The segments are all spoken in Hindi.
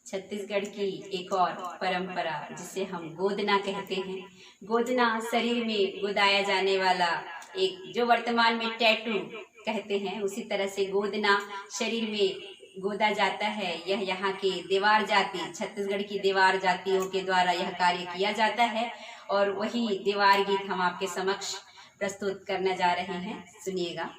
छत्तीसगढ़ की एक और परंपरा जिसे हम गोदना कहते हैं। गोदना शरीर में गोदाया जाने वाला एक, जो वर्तमान में टैटू कहते हैं, उसी तरह से गोदना शरीर में गोदा जाता है। यह यहाँ के देवार जाति, छत्तीसगढ़ की देवार जातियों के द्वारा यह कार्य किया जाता है। और वही देवार गीत हम आपके समक्ष प्रस्तुत करने जा रहे हैं, सुनिएगा।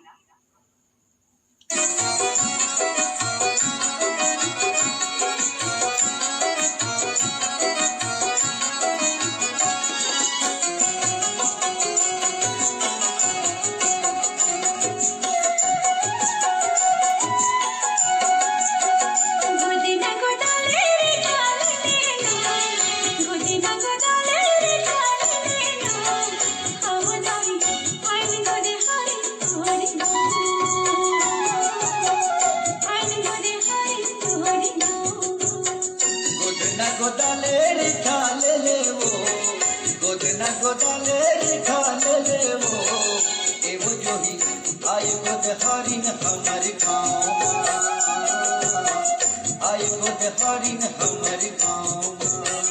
गोदाले रे खाले ले वो, गोदना गोदाले रे खाले ले वो, एवो जो ही आई गोद हरिन हमारे गाँव, आई गोद हरिन हमारे गाँव।